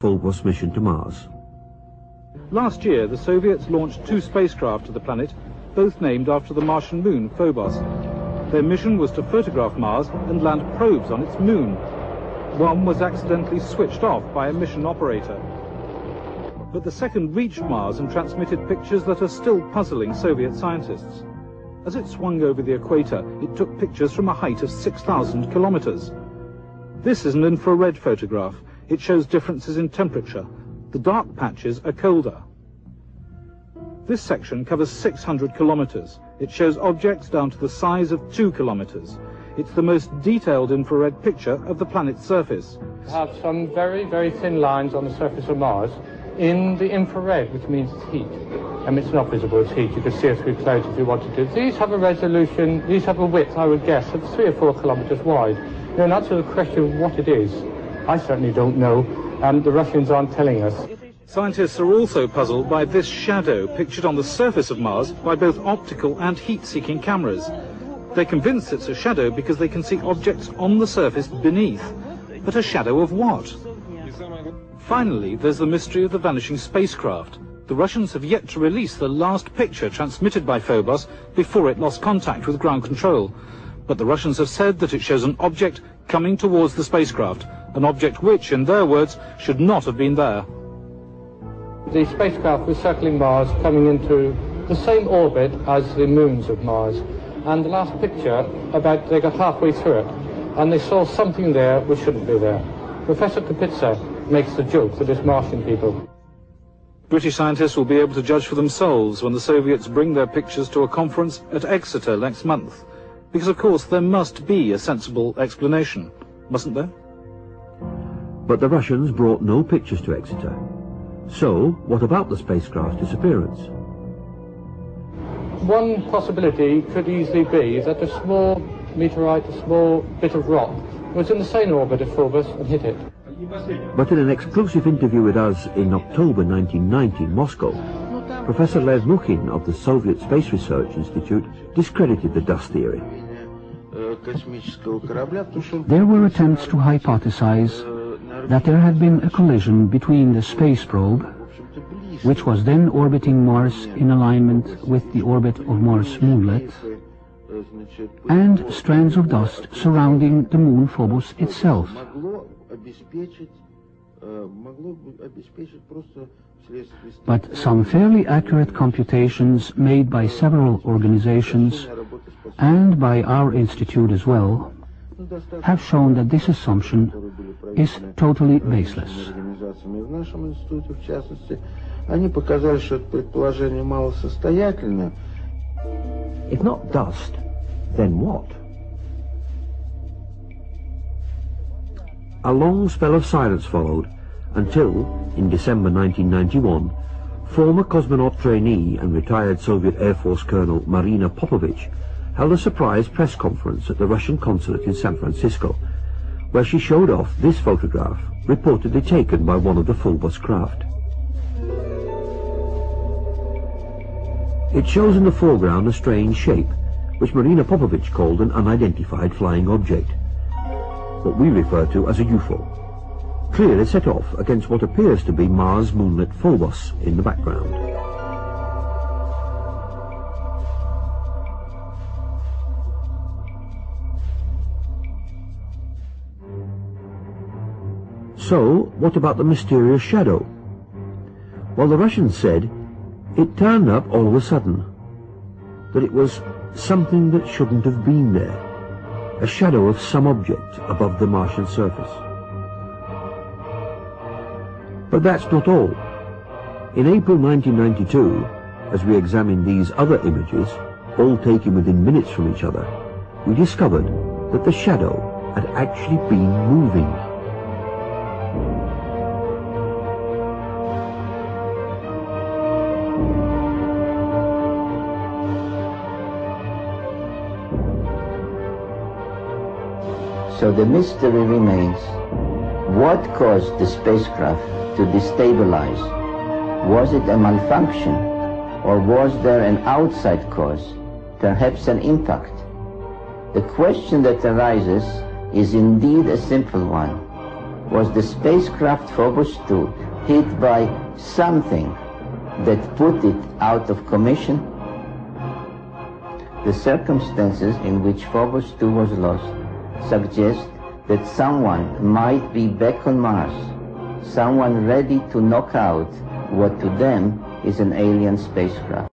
Phobos mission to Mars. Last year, the Soviets launched 2 spacecraft to the planet, both named after the Martian moon, Phobos. Their mission was to photograph Mars and land probes on its moon. One was accidentally switched off by a mission operator. But the second reached Mars and transmitted pictures that are still puzzling Soviet scientists. As it swung over the equator, it took pictures from a height of 6,000 kilometers. This is an infrared photograph. It shows differences in temperature. The dark patches are colder. This section covers 600 kilometers. It shows objects down to the size of 2 kilometers. It's the most detailed infrared picture of the planet's surface. We have some very, very thin lines on the surface of Mars in the infrared, which means it's heat. It's not visible, it's heat. You can see it through clouds if you wanted to. These have a resolution, these have a width, I would guess, of 3 or 4 kilometers wide. Now, in answer to the question of what it is, I certainly don't know, and the Russians aren't telling us. Scientists are also puzzled by this shadow pictured on the surface of Mars by both optical and heat-seeking cameras. They're convinced it's a shadow because they can see objects on the surface beneath. But a shadow of what? Finally, there's the mystery of the vanishing spacecraft. The Russians have yet to release the last picture transmitted by Phobos before it lost contact with ground control. But the Russians have said that it shows an object coming towards the spacecraft, an object which, in their words, should not have been there. The spacecraft was circling Mars, coming into the same orbit as the moons of Mars. And the last picture, they got halfway through it, and they saw something there which shouldn't be there. Professor Kapitsa makes the joke that it's Martian people. British scientists will be able to judge for themselves when the Soviets bring their pictures to a conference at Exeter next month. Because, of course, there must be a sensible explanation, mustn't there? But the Russians brought no pictures to Exeter. So, what about the spacecraft's disappearance? One possibility could easily be that a small meteorite, a small bit of rock, was in the same orbit of Phobos and hit it. But in an exclusive interview with us in October 1990 in Moscow, Professor Lev Mukhin of the Soviet Space Research Institute discredited the dust theory. There were attempts to hypothesize that there had been a collision between the space probe, which was then orbiting Mars in alignment with the orbit of Mars moonlet, and strands of dust surrounding the moon Phobos itself. But some fairly accurate computations made by several organizations, and by our institute as well, have shown that this assumption is totally baseless. If not dust, then what? A long spell of silence followed until, in December 1991, former cosmonaut trainee and retired Soviet Air Force Colonel Marina Popovich held a surprise press conference at the Russian consulate in San Francisco, where she showed off this photograph reportedly taken by one of the Phobos craft. It shows in the foreground a strange shape, which Marina Popovich called an unidentified flying object, what we refer to as a UFO, clearly set off against what appears to be Mars moonlet Phobos in the background. So, what about the mysterious shadow? Well, the Russians said it turned up all of a sudden, that it was something that shouldn't have been there, a shadow of some object above the Martian surface. But that's not all. In April 1992, as we examined these other images, all taken within minutes from each other, we discovered that the shadow had actually been moving. So the mystery remains, what caused the spacecraft to destabilize? Was it a malfunction, or was there an outside cause, perhaps an impact? The question that arises is indeed a simple one. Was the spacecraft Phobos 2 hit by something that put it out of commission? The circumstances in which Phobos 2 was lost suggest that someone might be back on Mars, someone ready to knock out what to them is an alien spacecraft.